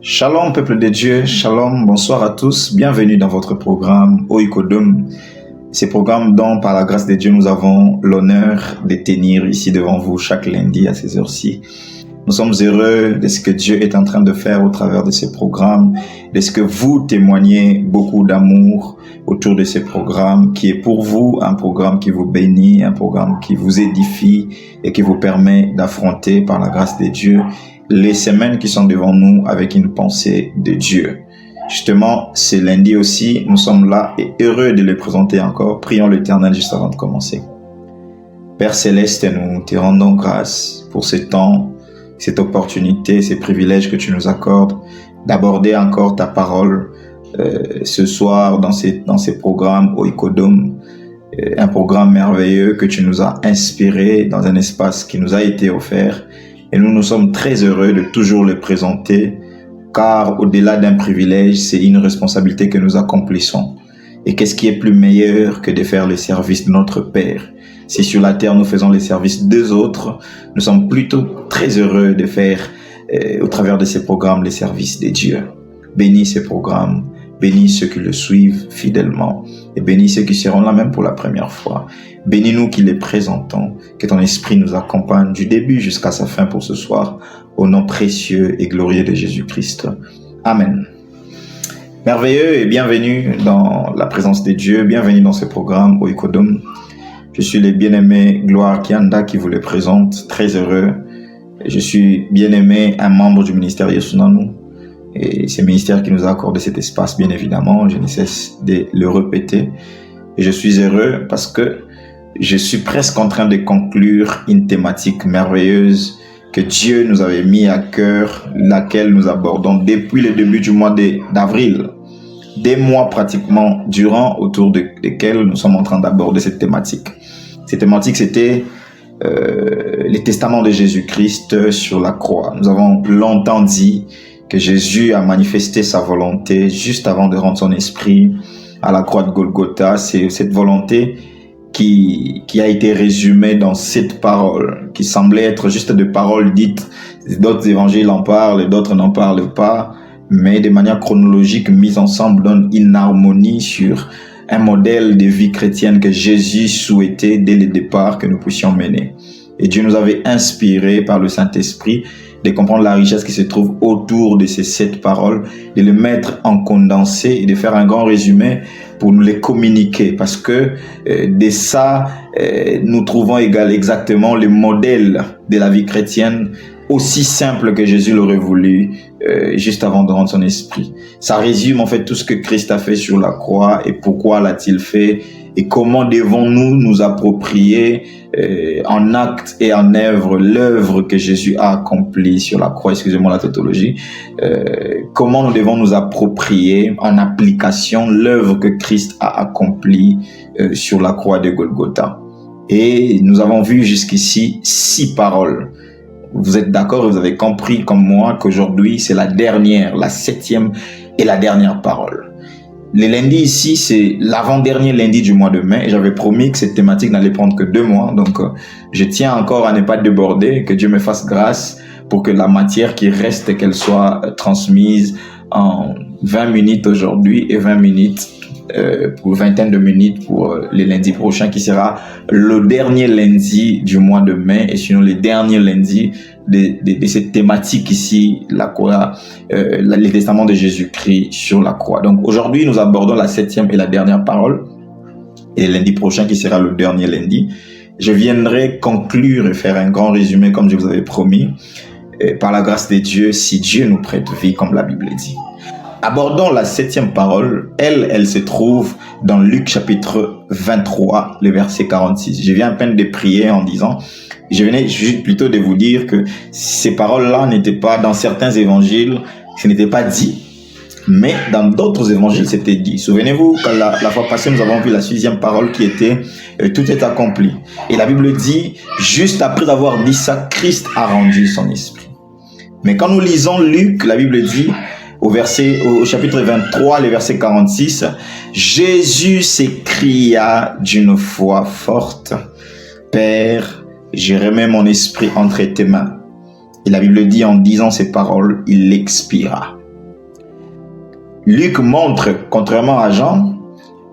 Shalom peuple de Dieu, shalom, bonsoir à tous, bienvenue dans votre programme Oikodom. Ce programme dont par la grâce de Dieu nous avons l'honneur de tenir ici devant vous chaque lundi à ces heures-ci. Nous sommes heureux de ce que Dieu est en train de faire au travers de ce programme, de ce que vous témoignez beaucoup d'amour autour de ce programme qui est pour vous un programme qui vous bénit, un programme qui vous édifie et qui vous permet d'affronter par la grâce de Dieu les semaines qui sont devant nous avec une pensée de Dieu. Justement, ce lundi aussi, nous sommes là et heureux de le présenter encore. Prions l'Éternel juste avant de commencer. Père Céleste, nous te rendons grâce pour ce temps, cette opportunité, ces privilèges que tu nous accordes d'aborder encore ta parole ce soir dans ces programmes Oikodom, un programme merveilleux que tu nous as inspiré dans un espace qui nous a été offert. Et nous sommes très heureux de toujours le présenter, car au-delà d'un privilège, c'est une responsabilité que nous accomplissons. Et qu'est-ce qui est plus meilleur que de faire le service de notre Père? Si sur la terre nous faisons le service des autres, nous sommes plutôt très heureux de faire au travers de ces programmes le service de Dieu. Bénis ces programmes, bénis ceux qui le suivent fidèlement et bénis ceux qui seront là même pour la première fois. Bénis-nous qui les présentons, que ton esprit nous accompagne du début jusqu'à sa fin pour ce soir, au nom précieux et glorieux de Jésus-Christ. Amen. Merveilleux et bienvenue dans la présence de Dieu, bienvenue dans ce programme Oikodom. Je suis le bien-aimé Gloire Kianda qui vous le présente, très heureux. Je suis bien-aimé, un membre du ministère Yesunanu. Et c'est le ministère qui nous a accordé cet espace, bien évidemment, je ne cesse de le répéter. Et je suis heureux parce que je suis presque en train de conclure une thématique merveilleuse que Dieu nous avait mis à cœur, laquelle nous abordons depuis le début du mois d'avril. Des mois pratiquement durant, autour desquels nous sommes en train d'aborder cette thématique. Cette thématique, c'était le testament de Jésus-Christ sur la croix. Nous avons longtemps dit que Jésus a manifesté sa volonté juste avant de rendre son esprit à la croix de Golgotha. C'est cette volonté qui a été résumée dans cette parole, qui semblait être juste des paroles dites. D'autres évangiles en parlent, d'autres n'en parlent pas, mais de manière chronologique, mise ensemble, donne une harmonie sur un modèle de vie chrétienne que Jésus souhaitait dès le départ que nous puissions mener. Et Dieu nous avait inspiré par le Saint-Esprit de comprendre la richesse qui se trouve autour de ces 7 paroles, de les mettre en condensé et de faire un grand résumé pour nous les communiquer. Parce que de ça, nous trouvons exactement le modèle de la vie chrétienne aussi simple que Jésus l'aurait voulu juste avant de rendre son esprit. Ça résume en fait tout ce que Christ a fait sur la croix et pourquoi l'a-t-il fait et comment devons-nous nous approprier en acte et en œuvre l'œuvre que Jésus a accomplie sur la croix, excusez-moi la tautologie, comment nous devons nous approprier en application l'œuvre que Christ a accomplie sur la croix de Golgotha. Et nous avons vu jusqu'ici 6 paroles. Vous êtes d'accord et vous avez compris comme moi qu'aujourd'hui c'est la 7e et la dernière parole. Le lundi ici, c'est l'avant-dernier lundi du mois de mai et j'avais promis que cette thématique n'allait prendre que 2 mois. Donc, je tiens encore à ne pas déborder, que Dieu me fasse grâce pour que la matière qui reste, qu'elle soit transmise en 20 minutes aujourd'hui et 20 minutes pour une vingtaine de minutes pour le lundi prochain qui sera le dernier lundi du mois de mai et sinon le dernier lundi de cette thématique ici, la croix, le testament de Jésus-Christ sur la croix. Donc aujourd'hui, nous abordons la 7e et la dernière parole et le lundi prochain qui sera le dernier lundi, je viendrai conclure et faire un grand résumé comme je vous avais promis par la grâce de Dieu, si Dieu nous prête vie comme la Bible dit. Abordons la 7e parole. Elle se trouve dans Luc chapitre 23, le verset 46. Je viens à peine de prier en disant, je venais juste plutôt de vous dire que ces paroles-là n'étaient pas dans certains évangiles, ce n'était pas dit. Mais dans d'autres évangiles, c'était dit. Souvenez-vous, quand la fois passée, nous avons vu la 6e parole qui était « Tout est accompli ». Et la Bible dit, juste après avoir dit ça, Christ a rendu son esprit. Mais quand nous lisons Luc, la Bible dit, au chapitre 23, le verset 46, Jésus s'écria d'une voix forte, « Père, je remets mon esprit entre tes mains. » Et la Bible dit, en disant ces paroles, il expira. Luc montre, contrairement à Jean,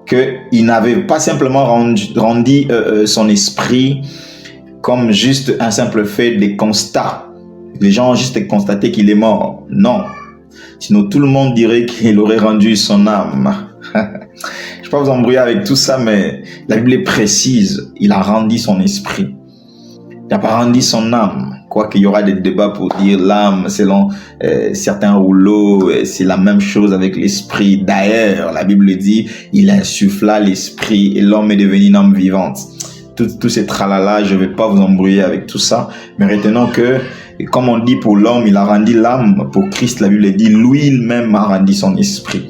qu'il n'avait pas simplement rendu son esprit comme juste un simple fait de constat. Les gens ont juste constaté qu'il est mort. Non. Sinon, tout le monde dirait qu'il aurait rendu son âme. Je ne vais pas vous embrouiller avec tout ça, mais la Bible est précise. Il a rendu son esprit. Il n'a pas rendu son âme. Quoiqu'il y aura des débats pour dire l'âme, selon certains rouleaux, c'est la même chose avec l'esprit. D'ailleurs, la Bible dit, il insuffla l'esprit et l'homme est devenu une âme vivante. Tout ces tralala, je ne vais pas vous embrouiller avec tout ça, mais retenons que, comme on dit pour l'homme, il a rendu l'âme. Pour Christ, la Bible dit, lui-même a rendu son esprit.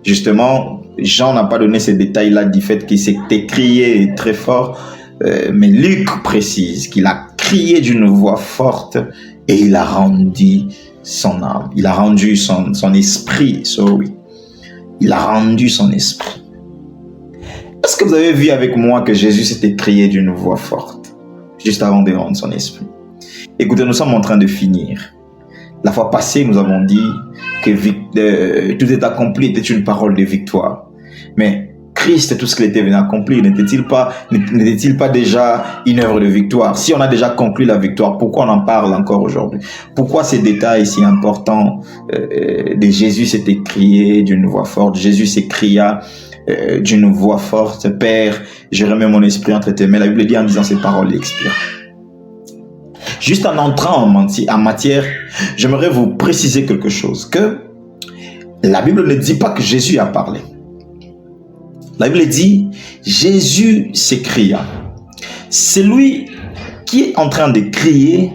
Justement, Jean n'a pas donné ces détails-là du fait qu'il s'est crié très fort, mais Luc précise qu'il a crié d'une voix forte et il a rendu son âme. Il a rendu son esprit, Il a rendu son esprit. Est-ce que vous avez vu avec moi que Jésus s'était crié d'une voix forte juste avant de rendre son esprit? Écoutez, nous sommes en train de finir. La fois passée, nous avons dit que tout est accompli était une parole de victoire. Mais Christ, tout ce qu'il était venu accomplir, n'était-il pas déjà une œuvre de victoire? Si on a déjà conclu la victoire, pourquoi on en parle encore aujourd'hui? Pourquoi ces détails si importants de Jésus s'était crié d'une voix forte? Jésus s'écria d'une voix forte, « Père, je remets mon esprit entre tes mains ». La Bible dit en disant ces paroles, il expire. Juste en entrant en matière, j'aimerais vous préciser quelque chose, que la Bible ne dit pas que Jésus a parlé. La Bible dit, Jésus s'écria. Celui qui est en train de crier,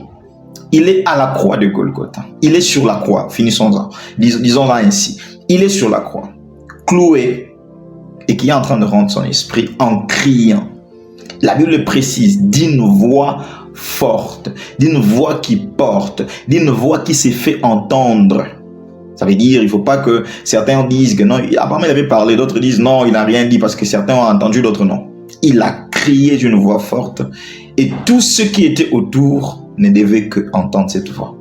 il est à la croix de Golgotha. Il est sur la croix, finissons-en, disons-en ainsi. Il est sur la croix, cloué, et qui est en train de rendre son esprit en criant. La Bible précise d'une voix forte, d'une voix qui porte, d'une voix qui s'est fait entendre. Ça veut dire, il ne faut pas que certains disent que non, apparemment il avait parlé, d'autres disent non, il n'a rien dit parce que certains ont entendu, d'autres non. Il a crié d'une voix forte et tous ceux qui étaient autour ne devaient que entendre cette voix.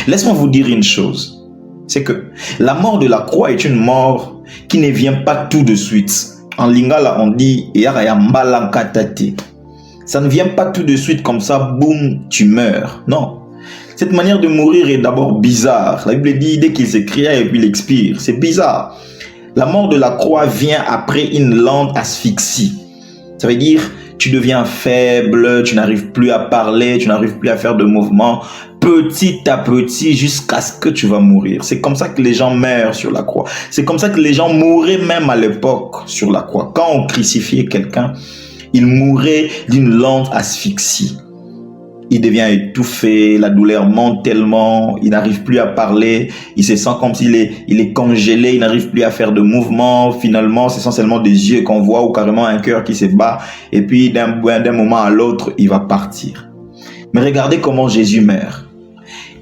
Laisse-moi vous dire une chose, c'est que la mort de la croix est une mort qui ne vient pas tout de suite. En lingala, on dit ça ne vient pas tout de suite comme ça, boum, tu meurs. Non. Cette manière de mourir est d'abord bizarre. La Bible dit, dès qu'il s'écria et puis il expire. C'est bizarre. La mort de la croix vient après une lente asphyxie. Ça veut dire, tu deviens faible, tu n'arrives plus à parler, tu n'arrives plus à faire de mouvements, petit à petit, jusqu'à ce que tu vas mourir. C'est comme ça que les gens meurent sur la croix. C'est comme ça que les gens mouraient même à l'époque sur la croix. Quand on crucifiait quelqu'un, il mourait d'une lente asphyxie. Il devient étouffé, la douleur monte tellement, il n'arrive plus à parler, il se sent comme s'il est congelé, il n'arrive plus à faire de mouvements. Finalement, ce sont seulement des yeux qu'on voit ou carrément un cœur qui se bat. Et puis, d'un moment à l'autre, il va partir. Mais regardez comment Jésus meurt.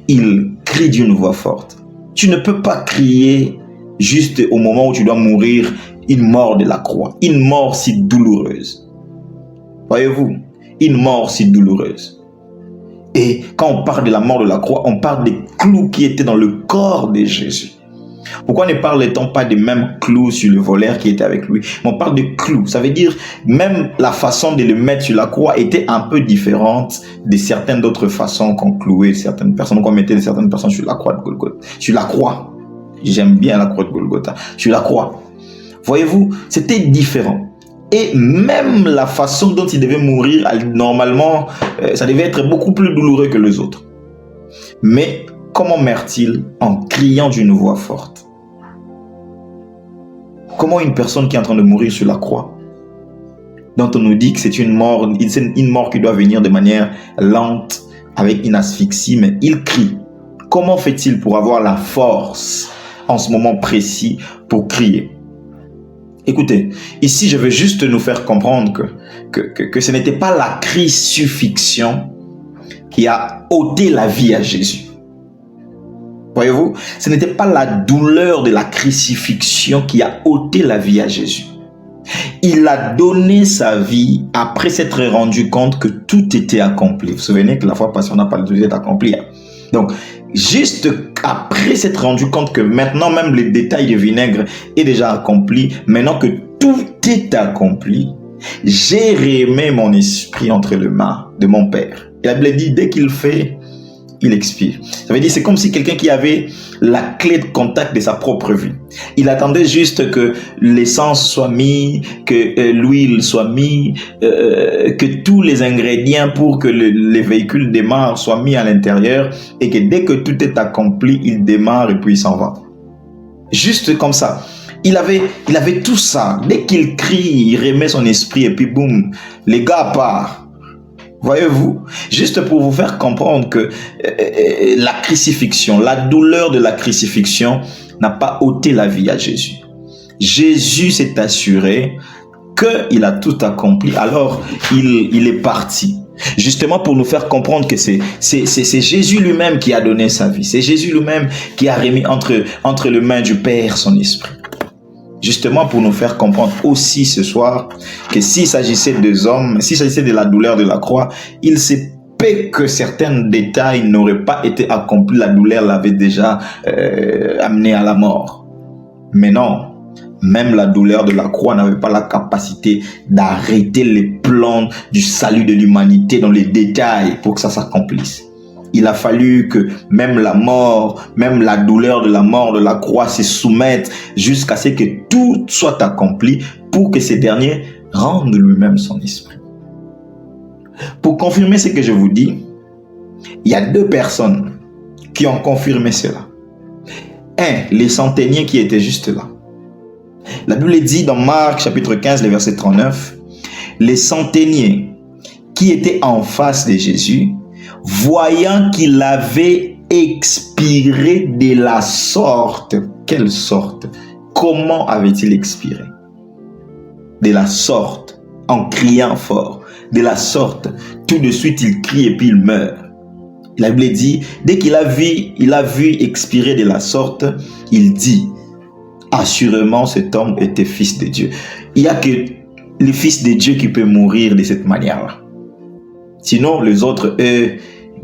Il crie d'une voix forte. Tu ne peux pas crier juste au moment où tu dois mourir une mort de la croix, une mort si douloureuse. Voyez-vous, une mort si douloureuse. Et quand on parle de la mort de la croix, on parle des clous qui étaient dans le corps de Jésus. Pourquoi ne parle-t-on pas des mêmes clous sur le voleur qui était avec lui? Mais on parle de clous. Ça veut dire même la façon de le mettre sur la croix était un peu différente de certaines d'autres façons qu'on clouait certaines personnes, qu'on mettait certaines personnes sur la croix de Golgotha. Sur la croix. J'aime bien la croix de Golgotha. Sur la croix. Voyez-vous, c'était différent. Et même la façon dont il devait mourir, normalement, ça devait être beaucoup plus douloureux que les autres. Mais comment meurt-il? En criant d'une voix forte. Comment une personne qui est en train de mourir sur la croix, dont on nous dit que c'est une mort qui doit venir de manière lente, avec une asphyxie, mais il crie. Comment fait-il pour avoir la force en ce moment précis pour crier? Écoutez, ici je veux juste nous faire comprendre que ce n'était pas la crucifixion qui a ôté la vie à Jésus. Voyez-vous, ce n'était pas la douleur de la crucifixion qui a ôté la vie à Jésus. Il a donné sa vie après s'être rendu compte que tout était accompli. Vous vous souvenez que la fois passée, on a parlé de tout est accompli. Donc, juste après s'être rendu compte que maintenant même les détails du vinaigre est déjà accompli, maintenant que tout est accompli, j'ai remis mon esprit entre les mains de mon Père. Et la Bible dit, dès qu'il fait, il expire. Ça veut dire, c'est comme si quelqu'un qui avait la clé de contact de sa propre vie. Il attendait juste que l'essence soit mise, que l'huile soit mise, que tous les ingrédients pour que les véhicules démarrent soient mis à l'intérieur, et que dès que tout est accompli, il démarre et puis il s'en va. Juste comme ça. Il avait tout ça. Dès qu'il crie, il remet son esprit et puis boum, les gars partent. Voyez-vous, juste pour vous faire comprendre que la crucifixion, la douleur de la crucifixion n'a pas ôté la vie à Jésus. Jésus s'est assuré qu'il a tout accompli, alors il est parti. Justement pour nous faire comprendre que c'est Jésus lui-même qui a donné sa vie. C'est Jésus lui-même qui a remis entre les mains du Père son esprit. Justement pour nous faire comprendre aussi ce soir que s'il s'agissait des hommes, s'il s'agissait de la douleur de la croix, il se peut que certains détails n'auraient pas été accomplis, la douleur l'avait déjà amené à la mort. Mais non, même la douleur de la croix n'avait pas la capacité d'arrêter les plans du salut de l'humanité dans les détails pour que ça s'accomplisse. Il a fallu que même la mort, même la douleur de la mort de la croix se soumette jusqu'à ce que tout soit accompli pour que ces derniers rendent lui-même son esprit. Pour confirmer ce que je vous dis, il y a deux personnes qui ont confirmé cela. Un, les centeniers qui étaient juste là. La Bible dit dans Marc chapitre 15, le verset 39, les centeniers qui étaient en face de Jésus, voyant qu'il avait expiré de la sorte. Quelle sorte? Comment avait-il expiré? De la sorte, en criant fort. De la sorte, tout de suite il crie et puis il meurt. La Bible dit, dès qu'il a vu expirer de la sorte, il dit, assurément cet homme était fils de Dieu. Il n'y a que le fils de Dieu qui peut mourir de cette manière-là. Sinon, les autres, eux,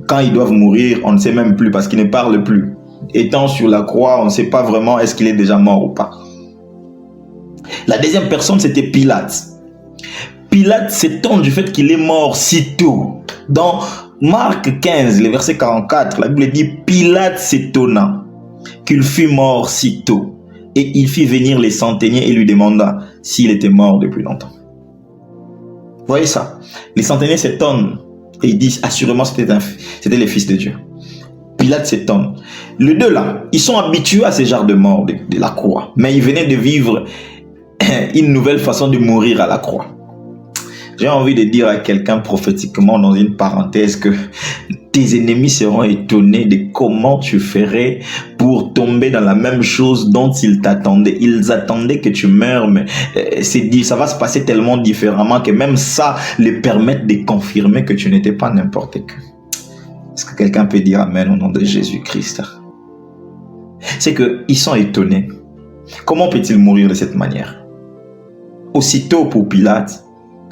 quand ils doivent mourir, on ne sait même plus parce qu'ils ne parlent plus. Étant sur la croix, on ne sait pas vraiment est-ce qu'il est déjà mort ou pas. La deuxième personne, c'était Pilate. Pilate s'étonne du fait qu'il est mort si tôt. Dans Marc 15, le verset 44, la Bible dit « Pilate s'étonna qu'il fût mort si tôt. Et il fit venir les centeniers et lui demanda s'il était mort depuis longtemps. » Vous voyez ça? Les centeniers s'étonnent. Et ils disent, assurément, c'était le Fils de Dieu. Pilate s'étonne. Les deux là, ils sont habitués à ce genre de mort de la croix. Mais ils venaient de vivre une nouvelle façon de mourir à la croix. J'ai envie de dire à quelqu'un prophétiquement dans une parenthèse que tes ennemis seront étonnés de comment tu ferais pour tomber dans la même chose dont ils t'attendaient. Ils attendaient que tu meurs, mais ça va se passer tellement différemment que même ça les permet de confirmer que tu n'étais pas n'importe qui. Est-ce que quelqu'un peut dire Amen au nom de Jésus-Christ? C'est qu'ils sont étonnés. Comment peut-il mourir de cette manière? Aussitôt pour Pilate,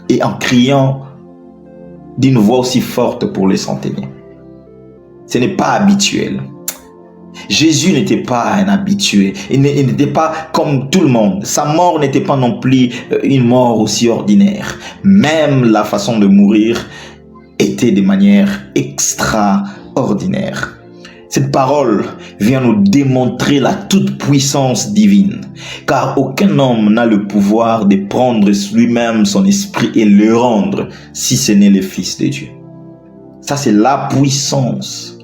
et en criant d'une voix aussi forte pour les centeniers. Ce n'est pas habituel. Jésus n'était pas un habitué. Il n'était pas comme tout le monde. Sa mort n'était pas non plus une mort aussi ordinaire. Même la façon de mourir était de manière extraordinaire. Cette parole vient nous démontrer la toute-puissance divine, car aucun homme n'a le pouvoir de prendre lui-même son esprit et le rendre, si ce n'est le Fils de Dieu. Ça, c'est la puissance.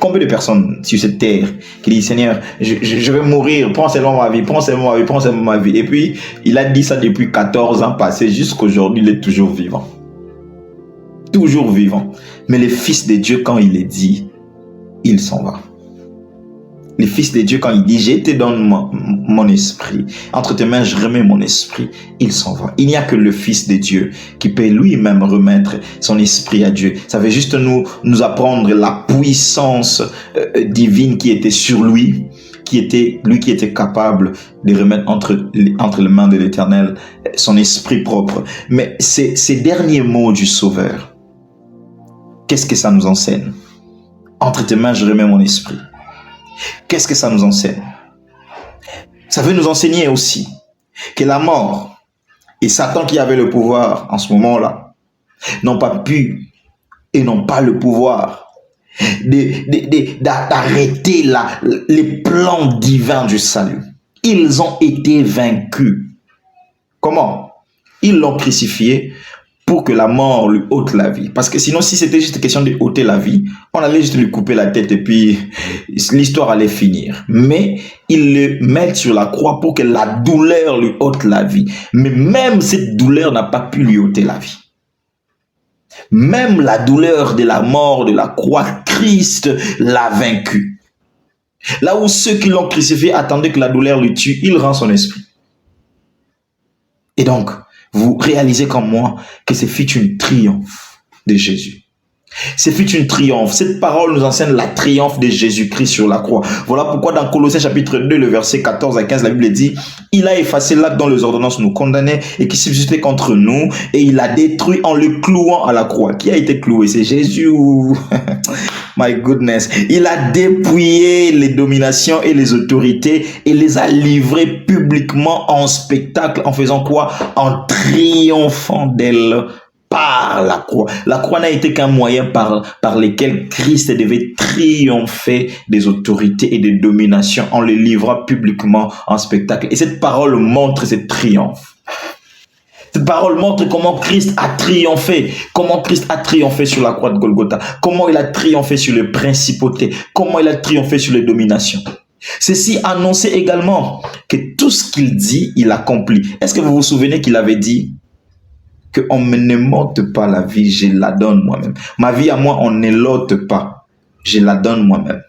Combien de personnes sur cette terre qui disent, Seigneur, je vais mourir, prends seulement ma vie, prends seulement ma vie, prends seulement ma vie. Et puis, il a dit ça depuis 14 ans passés, jusqu'aujourd'hui, il est toujours vivant. Toujours vivant. Mais le Fils de Dieu, quand il est dit, il s'en va. Le Fils de Dieu, quand il dit, je te donne mon esprit, entre tes mains, je remets mon esprit, il s'en va. Il n'y a que le Fils de Dieu qui peut lui-même remettre son esprit à Dieu. Ça veut juste nous apprendre la puissance divine qui était sur lui, qui était capable de remettre entre les mains de l'Éternel son esprit propre. Mais ces derniers mots du Sauveur, qu'est-ce que ça nous enseigne? Entre tes mains, je remets mon esprit. Qu'est-ce que ça nous enseigne? Ça veut nous enseigner aussi que la mort et Satan qui avait le pouvoir en ce moment-là n'ont pas pu et n'ont pas le pouvoir d'arrêter les plans divins du salut. Ils ont été vaincus. Comment? Ils l'ont crucifié pour que la mort lui ôte la vie. Parce que sinon, si c'était juste question de ôter la vie, on allait juste lui couper la tête et puis l'histoire allait finir. Mais ils le mettent sur la croix pour que la douleur lui ôte la vie. Mais même cette douleur n'a pas pu lui ôter la vie. Même la douleur de la mort de la croix, Christ l'a vaincu. Là où ceux qui l'ont crucifié attendaient que la douleur le tue, il rend son esprit. Et donc, vous réalisez comme moi que ce fut une triomphe de Jésus. Ce fut une triomphe. Cette parole nous enseigne la triomphe de Jésus-Christ sur la croix. Voilà pourquoi dans Colossiens chapitre 2, le verset 14 à 15, la Bible dit « Il a effacé l'acte dont les ordonnances nous condamnaient et qui subsistait contre nous et il l'a détruit en le clouant à la croix. » Qui a été cloué? C'est Jésus ou... My goodness. Il a dépouillé les dominations et les autorités et les a livrées publiquement en spectacle en faisant quoi? En triomphant d'elles par la croix. La croix n'a été qu'un moyen par lequel Christ devait triompher des autorités et des dominations en les livrant publiquement en spectacle. Et cette parole montre ce triomphe. Cette parole montre comment Christ a triomphé. Comment Christ a triomphé sur la croix de Golgotha. Comment il a triomphé sur les principautés. Comment il a triomphé sur les dominations. Ceci annonçait également que tout ce qu'il dit, il accomplit. Est-ce que vous vous souvenez qu'il avait dit qu'on ne m'ôte pas la vie, je la donne moi-même. Ma vie à moi, on ne l'ôte pas. Je la donne moi-même.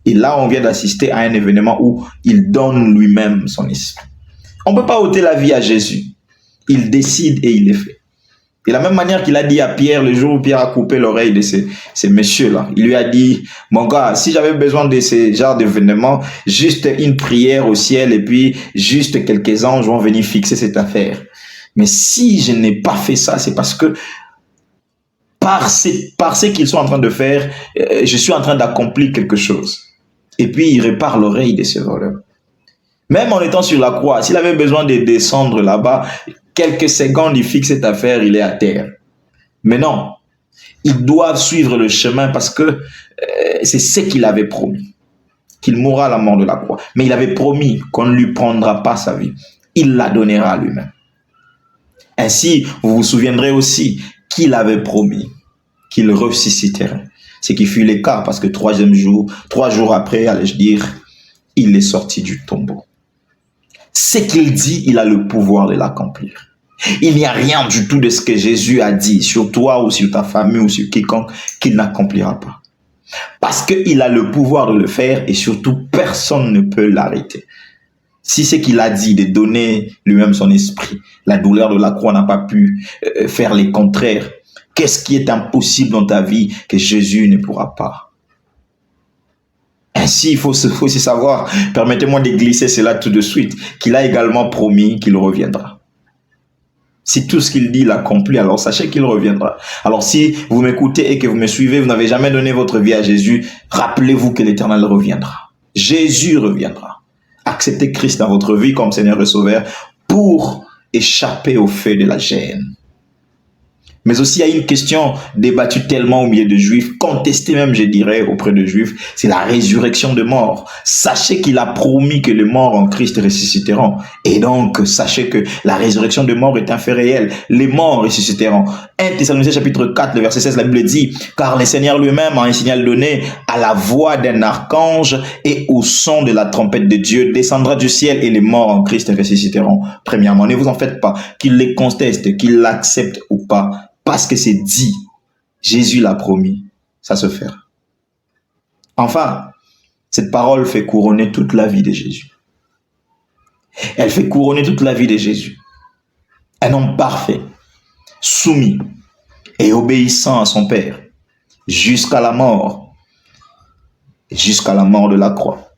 Et là, on vient d'assister à un événement où il donne lui-même son esprit. On ne peut pas ôter la vie à Jésus. Il décide et il est fait. De la même manière qu'il a dit à Pierre, le jour où Pierre a coupé l'oreille de ces messieurs-là, il lui a dit, mon gars, si j'avais besoin de ce genre d'événement, juste une prière au ciel et puis juste quelques anges vont venir fixer cette affaire. Mais si je n'ai pas fait ça, c'est parce que par ce qu'ils sont en train de faire, je suis en train d'accomplir quelque chose. Et puis, il répare l'oreille de ces voleurs. Même en étant sur la croix, s'il avait besoin de descendre là-bas, quelques secondes, il fixe cette affaire, il est à terre. Mais non, ils doivent suivre le chemin parce que c'est ce qu'il avait promis, qu'il mourra à la mort de la croix. Mais il avait promis qu'on ne lui prendra pas sa vie. Il la donnera à lui-même. Ainsi, vous vous souviendrez aussi qu'il avait promis qu'il ressusciterait. Ce qui fut le cas parce que 3 jours après, allais-je dire, il est sorti du tombeau. Ce qu'il dit, il a le pouvoir de l'accomplir. Il n'y a rien du tout de ce que Jésus a dit sur toi ou sur ta famille ou sur quiconque qu'il n'accomplira pas. Parce qu'il a le pouvoir de le faire et surtout personne ne peut l'arrêter. Si ce qu'il a dit de donner lui-même son esprit, la douleur de la croix n'a pas pu faire les contraires, qu'est-ce qui est impossible dans ta vie que Jésus ne pourra pas? Ainsi, il faut aussi savoir, permettez-moi de glisser cela tout de suite, qu'il a également promis qu'il reviendra. Si tout ce qu'il dit l'accomplit, alors sachez qu'il reviendra. Alors si vous m'écoutez et que vous me suivez, vous n'avez jamais donné votre vie à Jésus, rappelez-vous que l'Éternel reviendra. Jésus reviendra. Acceptez Christ dans votre vie comme Seigneur et Sauveur pour échapper au feu de la gêne. Mais aussi, il y a une question débattue tellement au milieu de Juifs, contestée même, je dirais, auprès de Juifs, c'est la résurrection de morts. Sachez qu'il a promis que les morts en Christ ressusciteront. Et donc, sachez que la résurrection de morts est un fait réel. Les morts ressusciteront. 1 Thessaloniciens chapitre 4, le verset 16, la Bible dit, « Car le Seigneur lui-même a un signal donné à la voix d'un archange et au son de la trompette de Dieu descendra du ciel et les morts en Christ ressusciteront. » Premièrement, ne vous en faites pas, qu'ils les contestent, qu'ils l'acceptent ou pas. Parce que c'est dit, Jésus l'a promis, ça se fera. Enfin, cette parole fait couronner toute la vie de Jésus. Elle fait couronner toute la vie de Jésus. Un homme parfait, soumis et obéissant à son Père, jusqu'à la mort de la croix,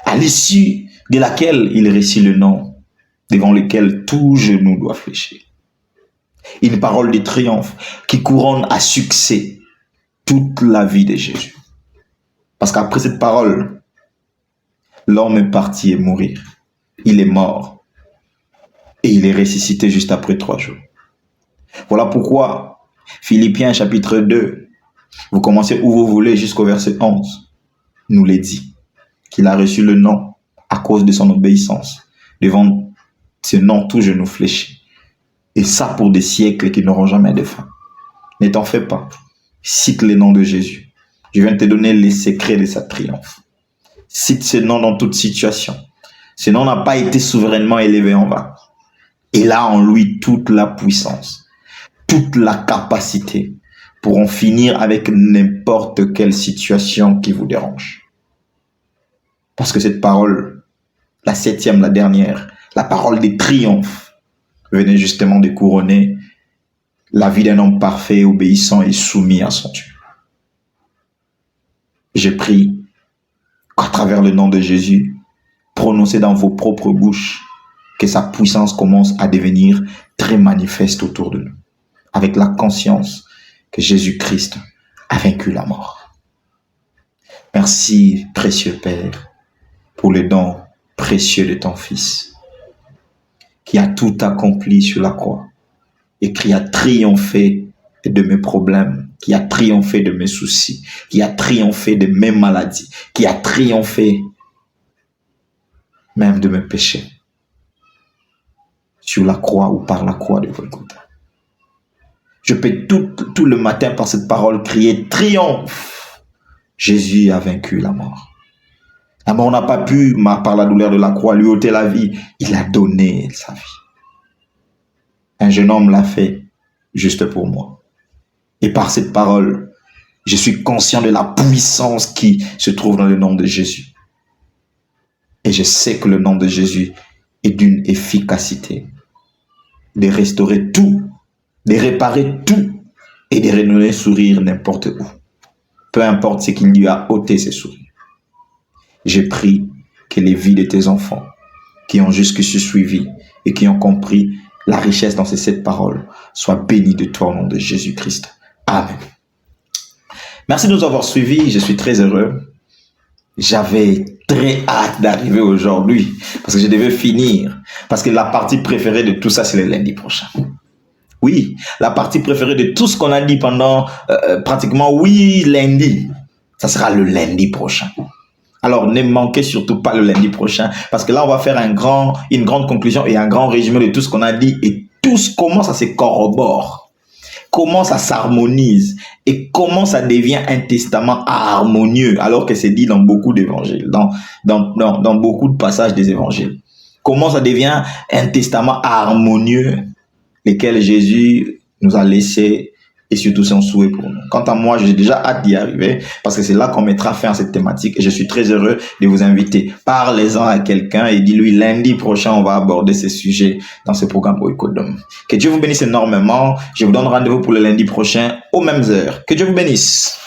à l'issue de laquelle il récit le nom, devant lequel tout genou doit fléchir. Une parole de triomphe qui couronne à succès toute la vie de Jésus. Parce qu'après cette parole, l'homme est parti et mourir. Il est mort. Et il est ressuscité juste après 3 jours. Voilà pourquoi Philippiens chapitre 2, vous commencez où vous voulez jusqu'au verset 11, nous l'est dit qu'il a reçu le nom à cause de son obéissance. Devant ce nom, tout genou fléchit. Et ça pour des siècles qui n'auront jamais de fin. Ne t'en fais pas. Cite le nom de Jésus. Je viens de te donner les secrets de sa triomphe. Cite ce nom dans toute situation. Ce nom n'a pas été souverainement élevé en vain. Il a en lui toute la puissance, toute la capacité pour en finir avec n'importe quelle situation qui vous dérange. Parce que cette parole, la 7e, la dernière, la parole des triomphes, venait justement de couronner la vie d'un homme parfait, obéissant et soumis à son Dieu. J'ai pris qu'à travers le nom de Jésus, prononcé dans vos propres bouches, que sa puissance commence à devenir très manifeste autour de nous, avec la conscience que Jésus-Christ a vaincu la mort. Merci, précieux Père, pour le don précieux de ton Fils, qui a tout accompli sur la croix et qui a triomphé de mes problèmes, qui a triomphé de mes soucis, qui a triomphé de mes maladies, qui a triomphé même de mes péchés sur la croix ou par la croix de Golgotha. Je peux tout le matin par cette parole crier triomphe. Jésus a vaincu la mort. La mort n'a pas pu, par la douleur de la croix, lui ôter la vie. Il a donné sa vie. Un jeune homme l'a fait juste pour moi. Et par cette parole, je suis conscient de la puissance qui se trouve dans le nom de Jésus. Et je sais que le nom de Jésus est d'une efficacité de restaurer tout, de réparer tout et de renouer sourire n'importe où. Peu importe ce qui lui a ôté ses sourires. J'ai pris que les vies de tes enfants qui ont jusqu'ici suivi et qui ont compris la richesse dans ces 7 paroles soient bénies de toi au nom de Jésus-Christ. Amen. Merci de nous avoir suivis. Je suis très heureux. J'avais très hâte d'arriver aujourd'hui parce que je devais finir. Parce que la partie préférée de tout ça, c'est le lundi prochain. Oui, la partie préférée de tout ce qu'on a dit pendant pratiquement 8 lundis, ça sera le lundi prochain. Alors, ne manquez surtout pas le lundi prochain parce que là, on va faire une grande conclusion et un grand résumé de tout ce qu'on a dit et comment ça se corrobore, comment ça s'harmonise et comment ça devient un testament harmonieux alors que c'est dit dans beaucoup d'évangiles, dans beaucoup de passages des évangiles. Comment ça devient un testament harmonieux, lequel Jésus nous a laissé et surtout son souhait pour nous. Quant à moi, j'ai déjà hâte d'y arriver parce que c'est là qu'on mettra fin à cette thématique et je suis très heureux de vous inviter. Parlez-en à quelqu'un et dis-lui lundi prochain, on va aborder ces sujets dans ce programme Oikodom. Que Dieu vous bénisse énormément. Je vous donne rendez-vous pour le lundi prochain aux mêmes heures. Que Dieu vous bénisse.